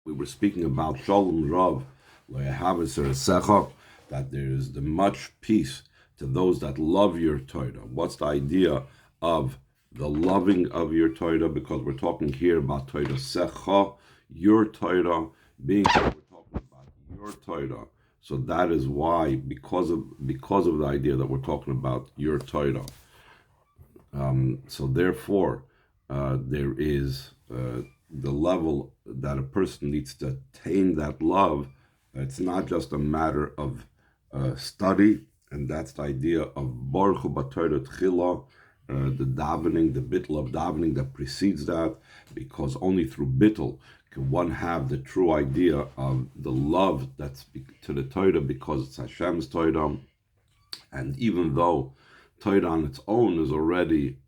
we were speaking about Shalom Rav, that there is the much peace to those that love your Torah. What's the idea of the loving of your Torah? Because we're talking here about Torah Secha, your Torah, being we're talking about your Torah. So that is why, because of the idea that we're talking about your Torah. So therefore, there is the level that a person needs to attain that love. It's not just a matter of study, and that's the idea of Baruch Hu B'Torah Tchila, the davening, the bittul of davening that precedes that, because only through bittul can one have the true idea of the love that's to the Torah, because it's Hashem's Torah. And even though Torah on its own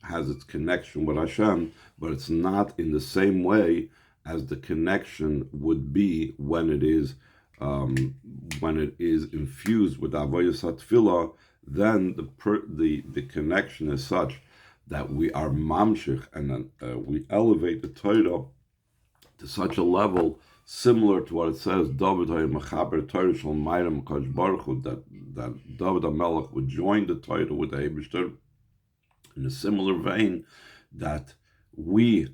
has its connection with Hashem, but it's not in the same way as the connection would be when it is infused with Avodas HaTfilah. Then the connection is such that we are mamshich, and we elevate the Torah to such a level similar to what it says, David HaMachaber Torah Shel Mayram Kadosh Baruch Hu, that David HaMelech would join the Torah with the Eibishter in a similar vein, that we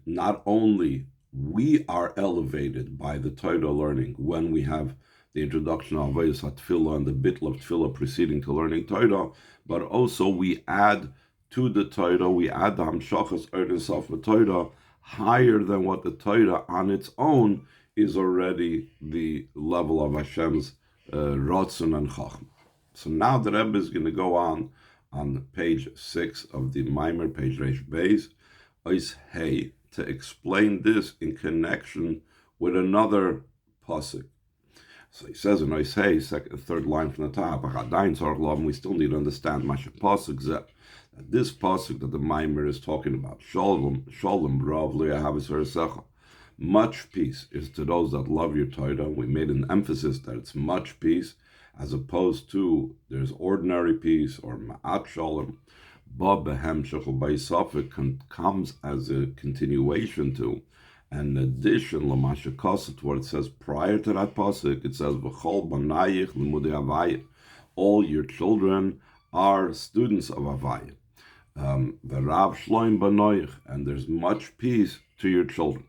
are elevated by the Torah learning when we have the introduction of Avodas HaTfilah and the bittul of Tfilah preceding to learning Torah, but also we add to the Torah, we add the Hamshachas Eretz Sof Torah higher than what the Torah on its own is already the level of Hashem's Ratzon and Chacham. So now the Rebbe is going to go on page 6 of the Maimer, page Reish Beis, Ois Hey, to explain this in connection with another pasuk. So he says in Ois Hey, third line from the top, we still need to understand Masha pasuk that this pasuk that the Maimer is talking about, Shalom Rav Laohvi, much peace is to those that love your Torah. We made an emphasis that it's much peace, as opposed to there's ordinary peace or ma'at shalom. Ba behem shechol b'yisafik comes as a continuation to, an addition l'mashakasa to what it says prior to that pasuk. It says v'chol banayich limudei havaya. All your children are students of havaya. V'rav shloim banoich, and there's much peace to your children.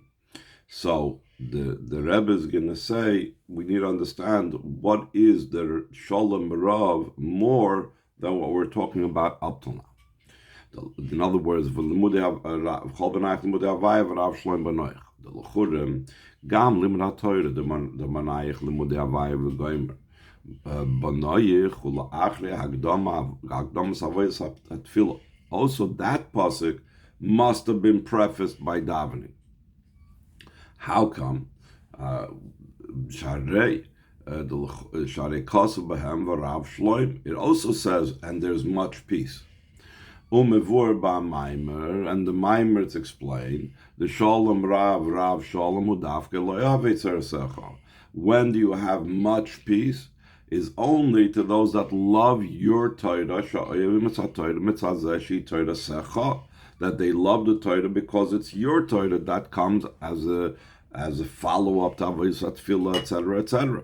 So the Rebbe is going to say we need to understand what is the Shalom Rav more than what we're talking about up till now. In other words, the L'churim gam limud haTorah the manayich limudei havaya v'gomer banayich u'la'achri hagdamas avodas hatfilah. Also, that pasuk must have been prefaced by davening. How come? It also says, and there's much peace. And the Maimer, it's explained, the Shalom Rav Shalom Udafke Laohvi. When do you have much peace? Is only to those that love your Torah, that they love the Torah because it's your Torah that comes as a follow-up to Avodas HaTfilah, etc., etc.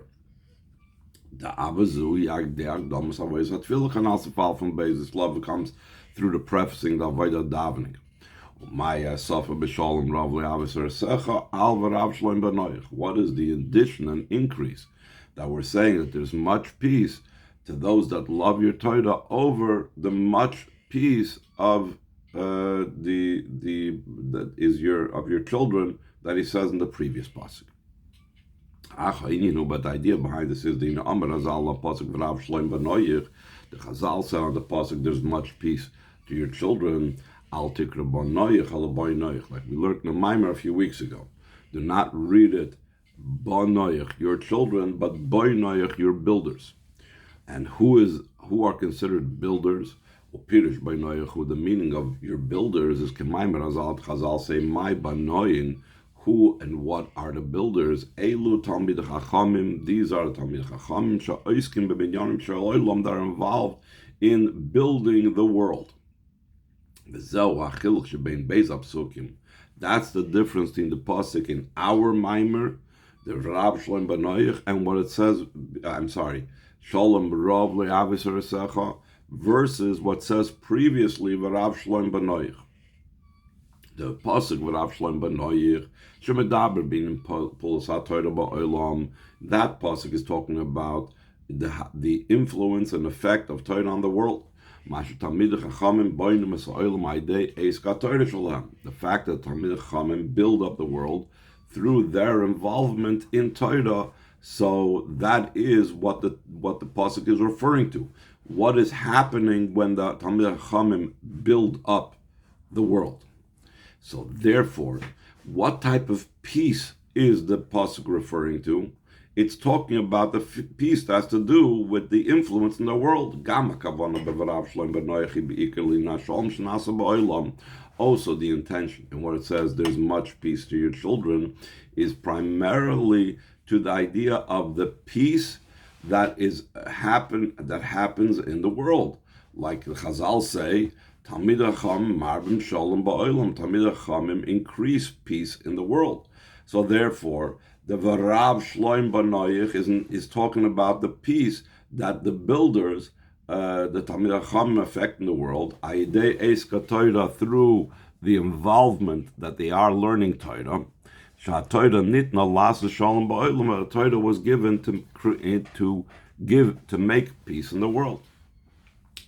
The Avazu Avodas HaTfilah can also fall from basis. Love comes through the prefacing the Avodah davening. What is the addition and increase that we're saying that there's much peace to those that love your Torah over the much peace of your children that he says in the previous pasuk. But the idea behind this is the Chazal said on the pasuk, there's much peace to your children. Like we learned in the Maimer a few weeks ago. Do not read it banoich, your children, but boinoich, your builders. And who are considered builders? Pirish banoich, who the meaning of your builders is Kemaimer Chazal say my banoin. Who and what are the builders? Elu Talmid Chachamim. These are the Talmid Chachamim she'oiskim bebinyanim she'olam that are involved in building the world. V'zeu ha'chiluk shebein beis ha'psukim. That's the difference between the pasuk in our Maimer the Rav Shalom Banoich, and what it says, Shalom Laohvi Tordsecha, versus what says previously, Rav Shalom Banoich. The pasuk Rav Shalom Banoich, Shemedaber bin Pulas HaTorah Ba'olam, that pasuk is talking about the influence and effect of Torah on the world. The fact that Talmidei Chachamim build up the world through their involvement in Torah, so that is what the pasuk is referring to. What is happening when the Talmidei Chachamim build up the world? So therefore, what type of peace is the pasuk referring to? It's talking about the peace that has to do with the influence in the world. Also, the intention, and what it says, there's much peace to your children, is primarily to the idea of the peace that happens in the world. Like the Chazal say, Talmidei Chachamim marben shalom ba'olam. Talmidei Chachamim increase peace in the world. So therefore, the Rav Shalom Banoich is talking about the peace that the builders, the Talmidei Chachamim, affect in the world, ayidei eska Torah, through the involvement that they are learning Torah. Torah nitna las shalom ba'olam. Torah was given to make peace in the world.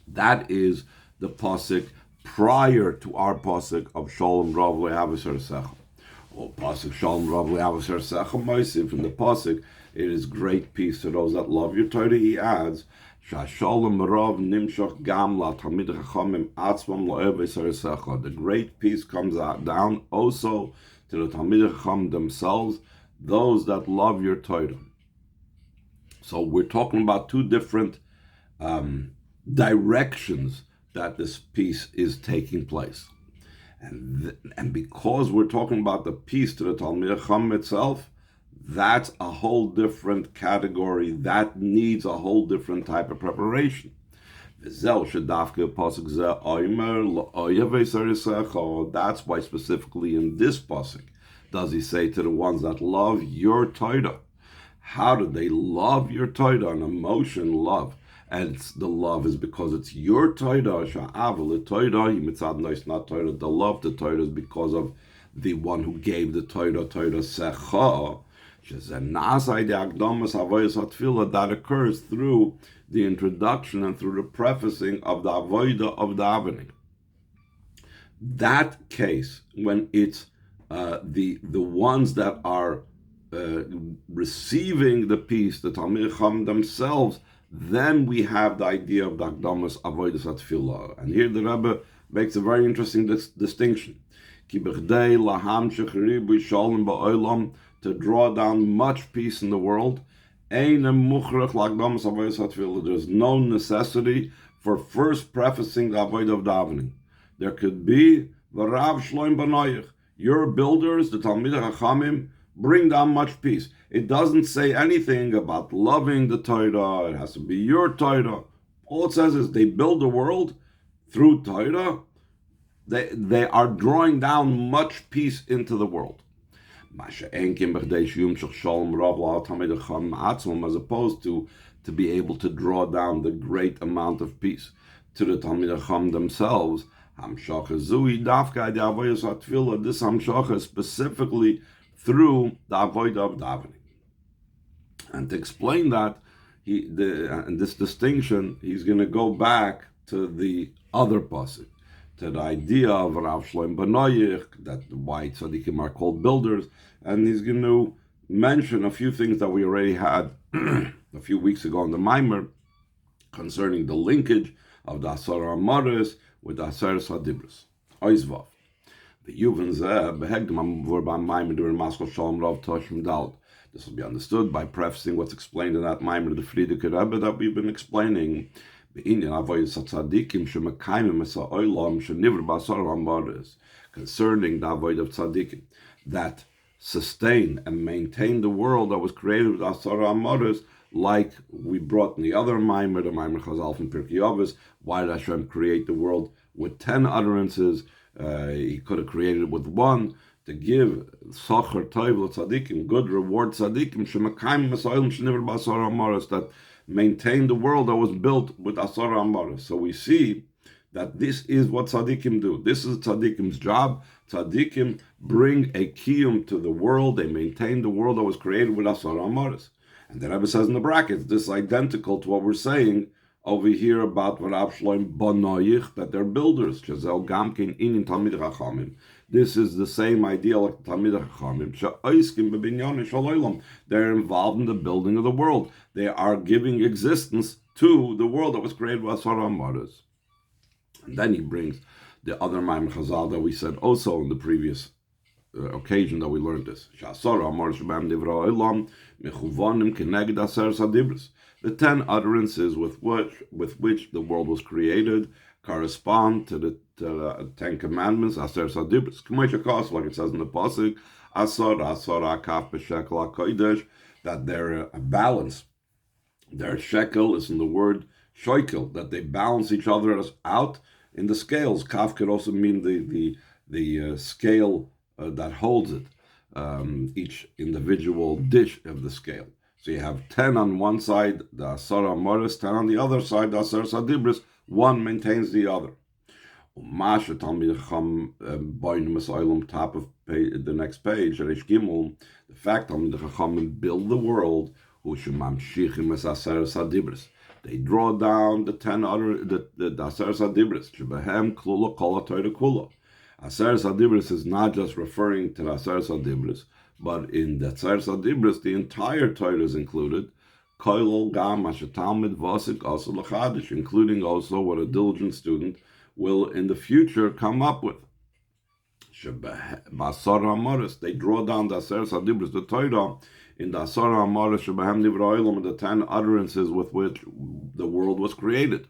That is the pasuk prior to our pasuk of Shalom Laohvi Tordsecha. Or pasuk Shalom Laohvi Tordsecha Moisiv, from the pasuk, it is great peace to those that love your Torah. He adds, Shalom Rav Nimshach Gam La Talmidei Chachamim Atzmam Laohvi Tordsecha. The great peace comes down also to the Talmidei Chachamim themselves, those that love your Torah. So we're talking about two different directions that this peace is taking place. And because we're talking about the peace to the Talmidei Chachamim itself, that's a whole different category. That needs a whole different type of preparation. That's why specifically in this pasuk does he say to the ones that love your Torah. How do they love your Torah? An emotion, love. And the love is because it's your Torah. The love to Torah is because of the one who gave the Torah, Secha. That occurs through the introduction and through the prefacing of the avodah of davening. That case, when it's the ones that are receiving the peace, the Talmidei Chachamim themselves, then we have the idea of the Akdamas Avodas HaTfilah. And here the Rebbe makes a very interesting distinction. To draw down much peace in the world, there's no necessity for first prefacing the Avodah of davening. There could be the Rav Shalom Banoich, your builders, the Talmidei Chachamim, bring down much peace. It doesn't say anything about loving the Torah. It has to be your Torah. All it says is they build the world through Torah. They are drawing down much peace into the world. As opposed to be able to draw down the great amount of peace to the Talmidei Chachamim themselves. This hamshacha is specifically through the avodah of davening. And to explain that, and this distinction, he's going to go back to the other pasuk, to the idea of Rav Shalom Banoich, that the white tzaddikim are called builders, and he's going to mention a few things that we already had a few weeks ago in the Maimer concerning the linkage of the Asar Amaris with the Asar Sadibris. Oizvav. The Yuvan Zeh behegdam vorban Maimer during Maskal Shalom Rav Toshim Dal. This will be understood by prefacing what's explained in that Maimer, the Friedrich Rebbe, that we've been explaining. Concerning the avoid of tzaddikim that sustain and maintain the world that was created with Asar Amaris, like we brought in the other Maimer, the Maimer Chazal from Pirkei Avos. Why did Hashem create the world with 10 utterances? He could have created it with one, to give Socher Toiv Tzadikim, good reward Tzadikim, Shemekayim Masoilim Sheniver Basar Amaras, that maintain the world that was built with Asar Amaras. So we see that this is what Tzadikim do. This is Tzadikim's job. Tzadikim bring a kiyum to the world. They maintain the world that was created with Asar Amaras. And the Rebbe says in the brackets, this is identical to what we're saying over here about Rav Shloim Bonoyich, that they're builders. Chazel Gamkin Inin Talmid Chachamim. This is the same idea like Talmid Chachamim. She'oiskim b'binyan shalolam. They're involved in the building of the world. They are giving existence to the world that was created by Asar Amaras. And then he brings the other Maimon Chazal that we said also in the previous occasion that we learned this. The 10 utterances with which the world was created correspond to the 10 commandments, Aser Sadibris. Like it says in the Pasuk, Asar, Akaf, B'Shekel, HaKodesh, that they're a balance. Their shekel is in the word shoikel, that they balance each other out in the scales. Kaf could also mean the scale that holds it, each individual dish of the scale. So you have 10 on one side, the Asar Amaris, 10 on the other side, the Asar Sadibris. One maintains the other. Top of the next page, the fact that the Chachamim build the world, they draw down the 10 other the Asar Sadibris. Asar Sadibris is not just referring to the Asar Sadibris, but in the Asar Sadibris, the entire Torah is included, including also what a diligent student will in the future come up with. They draw down the Asar Sadibris, the Torah, in the Asar Amaris, the 10 utterances with which the world was created.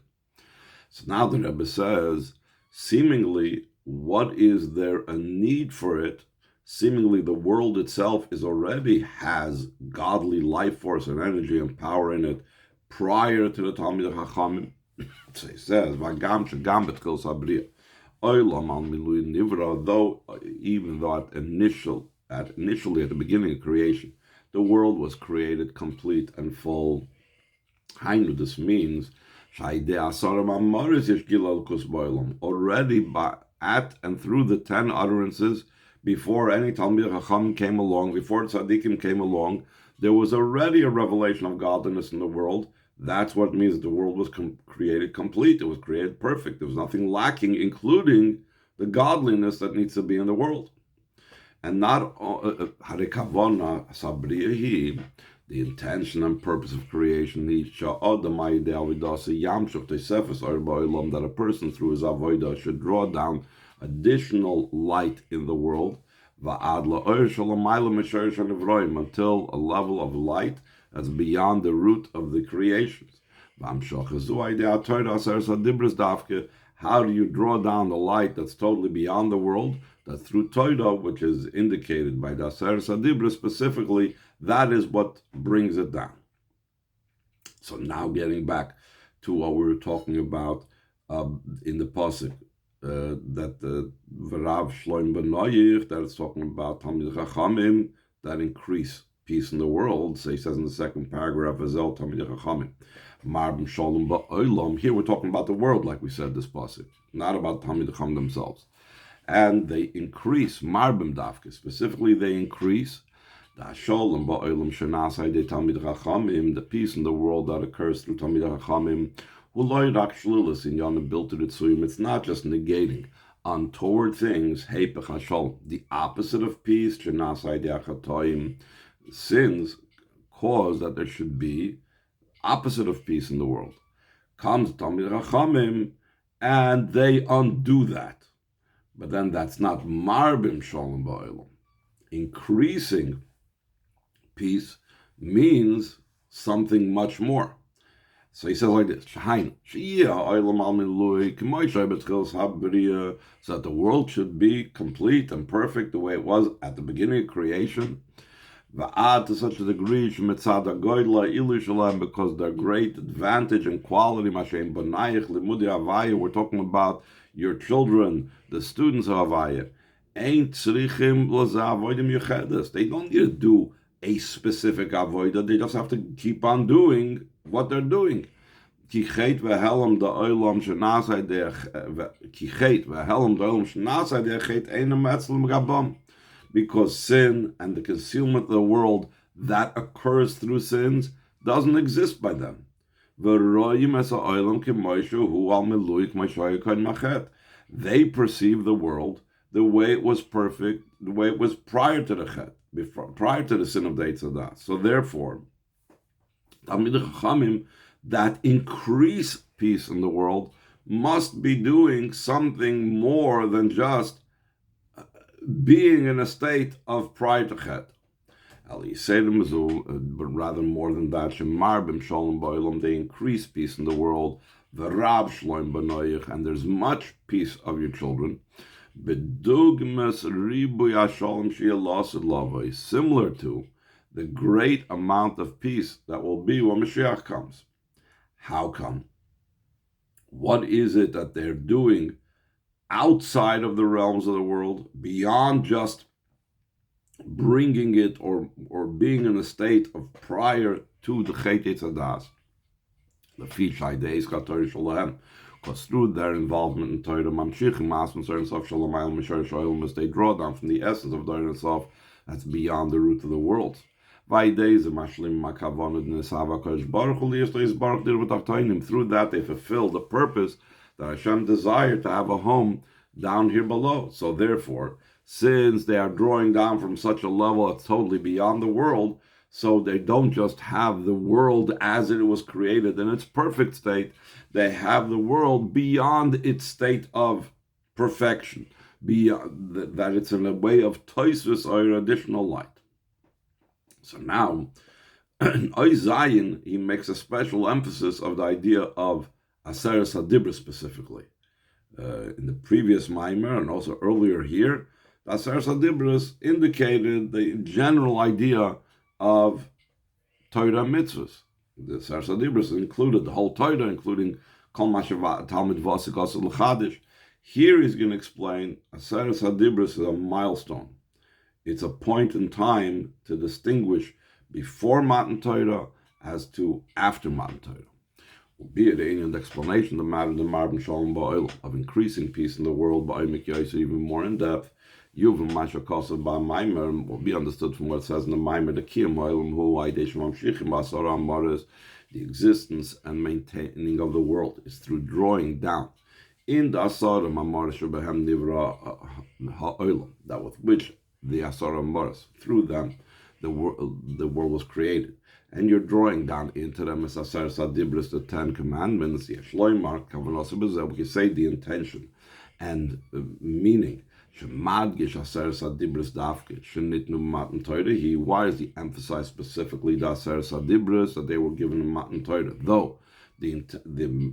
So now the Rebbe says, seemingly, what is there a need for it? Seemingly, the world itself already has godly life force and energy and power in it prior to the Talmid Chachamim. So he says, though even though initially at the beginning of creation, the world was created complete and full. This means already at and through the 10 utterances, before any Talmid Chacham came along, before Tzadikim came along, there was already a revelation of godliness in the world. That's what it means the world was created complete. It was created perfect. There was nothing lacking, including the godliness that needs to be in the world. And not the intention and purpose of creation, that a person through his avodah should draw down additional light in the world until a level of light that's beyond the root of the creations. How do you draw down the light that's totally beyond the world? That through Torah, which is indicated by the Asar Sadibra specifically, that is what brings it down. So now getting back to what we were talking about in the Pasuk, that the Rav Shloim Benoyich, that is talking about Talmid Chachamim, that increase peace in the world. So he says in the second paragraph, Azel Talmid Chachamim. Marbim Shalom Ba'olam. Here we're talking about the world, like we said this Pasuk, not about Talmid Chacham themselves. And they increase, Marbim Dafka, specifically they increase the Shalom Ba'olam Shanasai de Talmid Chachamim, the peace in the world that occurs through Talmid Chachamim. It's not just negating untoward things, the opposite of peace, sins cause that there should be opposite of peace in the world. Comes Talmid Chachamim, and they undo that. But then that's not Marbim Shalom Ba'olam. Increasing peace means something much more. So he says like this, so that the world should be complete and perfect the way it was at the beginning of creation, to such a degree, because their great advantage and quality, we're talking about your children, the students of Havaya, ain't tzrichim laza avodim yuchedes. They don't need to do a specific avodah. They just have to keep on doing what they're doing. Because sin and the concealment of the world that occurs through sins doesn't exist by them. They perceive the world the way it was perfect, the way it was prior to the chet, prior to the sin of the Eitzadah. So therefore, Talmidei Chachamim that increase peace in the world must be doing something more than just being in a state of prior to chet. But rather more than that, they increase peace in the world, and there's much peace of your children. Similar to the great amount of peace that will be when Mashiach comes. How come? What is it that they're doing outside of the realms of the world, beyond just bringing it or being in a state of prior to the Chet Eitzadas? The Fishai Deis Torah Shalom, because through their involvement in Torah, Mamshichim Masman Certain Sof Shalom Ayel Mishar Shalom, as they draw down from the essence of Torah itself, that's beyond the root of the world. Through that they fulfill the purpose that Hashem desired to have a home down here below. So therefore, since they are drawing down from such a level that's totally beyond the world, so they don't just have the world as it was created in its perfect state, they have the world beyond its state of perfection, beyond that it's in a way of toisvis or additional light. So now, in Oy Zayin, he makes a special emphasis of the idea of Aseres HaDibros specifically. In the previous Maimer and also earlier here, the Aseres HaDibros indicated the general idea of Torah mitzvahs. The Aseres HaDibros included the whole Torah, including Kol Mashav Talmid Vasik Asel L'Chadish. Here he's going to explain Aseres HaDibros is a milestone. It's a point in time to distinguish before Matan Torah as to after Matan Torah. Be it the explanation of the matter, the Marbim Shalom Ba'olam, of increasing peace in the world, Ba'omek Yosef, even more in depth. Yuvim Masha Kosav Ba'maimer will be understood from what it says in the Maimer, the Kiyam Olam Hu Aidesh Mamshichim Ba'asara Amaris. The existence and maintaining of the world is through drawing down in the Asara Amaris Shebehem Nivra Ha'olam, that with which the Asara Amaris, through them the world was created. And you're drawing down into them as Aseres HaDibros, the 10 Commandments, we can say the intention and meaning. Why is he emphasized specifically the Aseres HaDibros that they were given in Matan Torah? Though the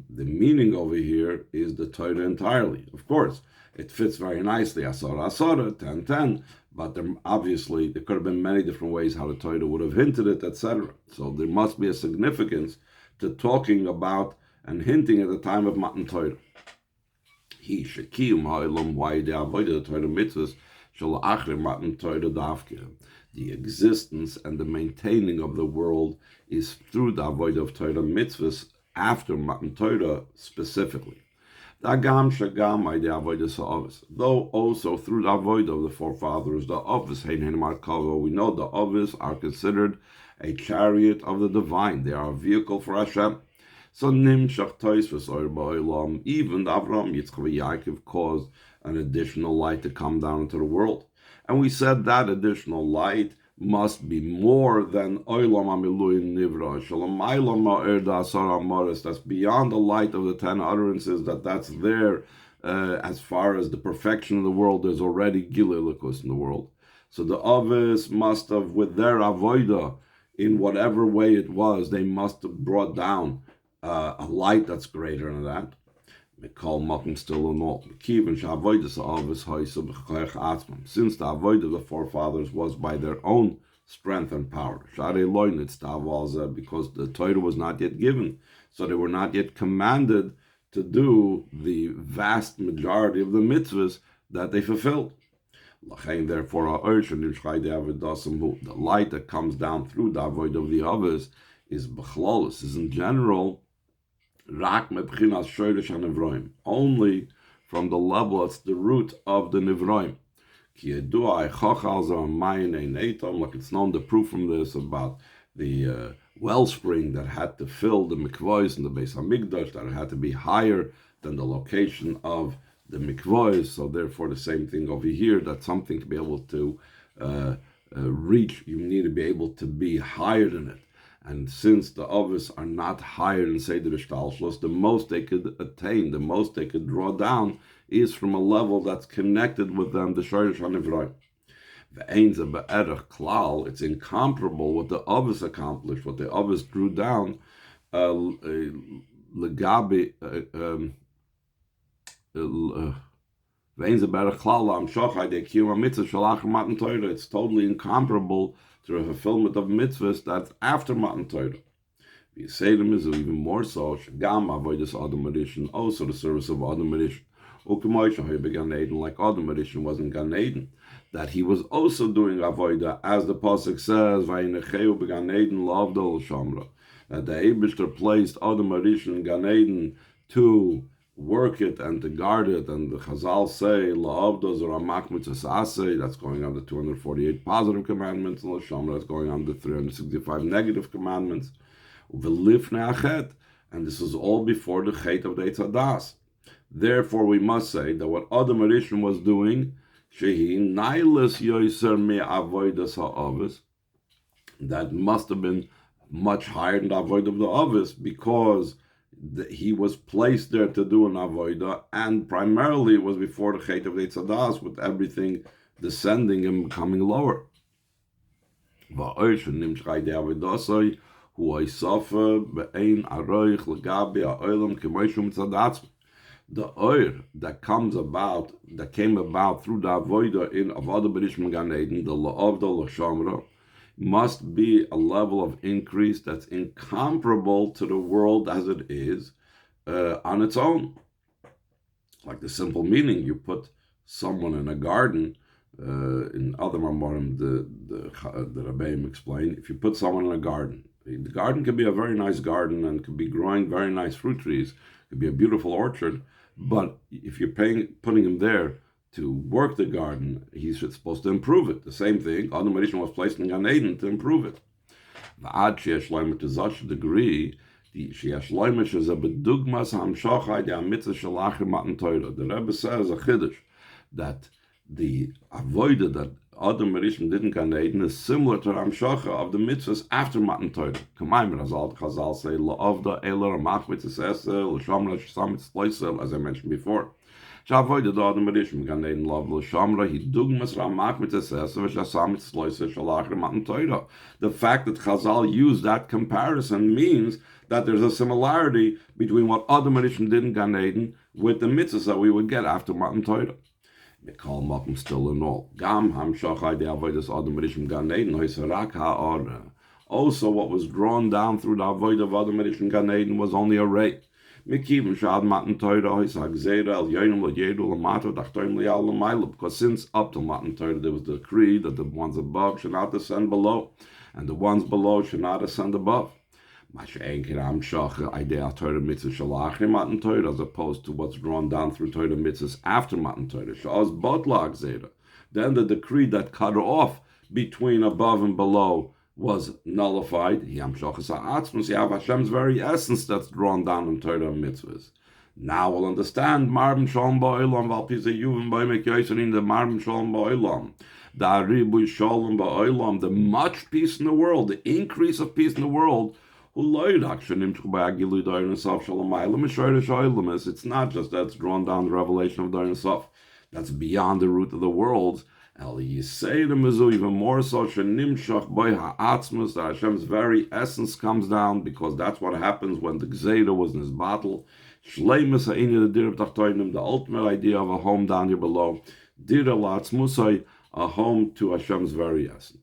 meaning over here is the Torah entirely. Of course, it fits very nicely, Asara, 10, but there could have been many different ways how the Torah would have hinted it, etc. So there must be a significance to talking about and hinting at the time of Matan Torah. He shekiyum ha'olam, why they avoid the Torah mitzvahs, shall achre Matan Torah davke. The existence and the maintaining of the world is through the avoid of Torah mitzvahs after Matan Torah specifically. Though also through the avoid of the forefathers, the office, we know the office are considered a chariot of the divine. They are a vehicle for Hashem. So Nimshach Toisvus Olam, even Avram, Yitzchak, Yaakov caused an additional light to come down into the world. And we said that additional light must be more than Olam Amiluim Nivra, Shalom Aylam Ma'erda Asar Amaris, that's beyond the light of the 10 utterances, that's there as far as the perfection of the world. There's already Gilelikus in the world. So the Avis must have, with their Avoida, in whatever way it was, they must have brought down a light that's greater than that. Since the avoid of the forefathers was by their own strength and power, because the Torah was not yet given, so they were not yet commanded to do the vast majority of the mitzvahs that they fulfilled. Therefore, the light that comes down through the avoid of the others is b'chlolis, is in general only from the level that's the root of the nivroim. Like it's known, the proof from this about the wellspring that had to fill the mikvahs in the Beis Hamikdash, that it had to be higher than the location of the mikvahs. So therefore, the same thing over here, that something to be able to reach, you need to be able to be higher than it. And since the others are not higher than Seder Shtalshlos, the most they could attain, the most they could draw down, is from a level that's connected with them, the Shoresh HaNivroim. It's incomparable what the others accomplished, what the others drew down. It's totally incomparable to the fulfillment of mitzvahs that's after Matan Torah. The Seder is even more so. Also the service of Adam Rishon. Like Adam Rishon was in Gan Eden, that he was also doing avodah, as the pasuk says, "Vayinecheu began Eden lavdol shamra." That the Eibishter placed Adam Rishon in Gan Eden to work it and to guard it, and the Chazal say laavdol zeramak mitzvahs aseh. That's going on the 248 positive commandments, and l'shamra that's going on the 365 negative commandments. V'lifnei achet, and this is all before the chet of the Eitz Hadas. Therefore, we must say that what Adam Rishon was doing, that must have been much higher than the avodah of the others, because he was placed there to do an avodah, and primarily it was before the chet of the Eitz Hadas, with everything descending and becoming lower. The oir that came about through the avodah of Adam Rishon Gan Eden, the laavdol l'shamra, must be a level of increase that's incomparable to the world as it is on its own. Like the simple meaning, you put someone in a garden. In other Mamorim, the Rebbeim explain, if you put someone in a garden, the garden could be a very nice garden and could be growing very nice fruit trees. It could be a beautiful orchard. But if you're putting him there to work the garden, he's supposed to improve it. The same thing, Adam Rishon was placed in Gan Eden to improve it. To such a degree, the Rebbe says a chiddush that the avodah that Adam Rishon did in Gan Eden is similar to the Hamshacha of the mitzvahs after Matan Torah. Chazal say laavda eler amach mitzvahs l'shamra sh'samit sploisel, as I mentioned before. Sh'avodah the Adam Rishon Gan Eden lav l'shamra he dugmas ramach mitzvahs v'shasamit sploisel shalach Matan Torah. The fact that Chazal used that comparison means that there's a similarity between what Adam Rishon did in Gan Eden with the mitzvahs that we would get after Matan Torah. Still in all. Also, what was drawn down through the avodah of Adam Rishon Gan Eden was only a ray. Because since up to Matan Torah there was the decree that the ones above should not descend below, and the ones below should not ascend above. As opposed to what's drawn down through Torah mitzvahs after Matan Torah. Then the decree that cut off between above and below was nullified. You have Hashem's very essence that's drawn down in Torah and mitzvahs. Now we'll understand Marbim Shalom Ba'olam Valpiza Yuvim Ba'omek Yoserin, the Marbim Shalom Ba'olam, the Aribu Shalom Ba'olam, the much peace in the world, the increase of peace in the world. It's not just that it's drawn down the revelation of Darin Sof. That's beyond the root of the worlds. Even more so, that Hashem's very essence comes down, because that's what happens when the Gzeira was in his battle. The ultimate idea of a home down here below. A home to Hashem's very essence.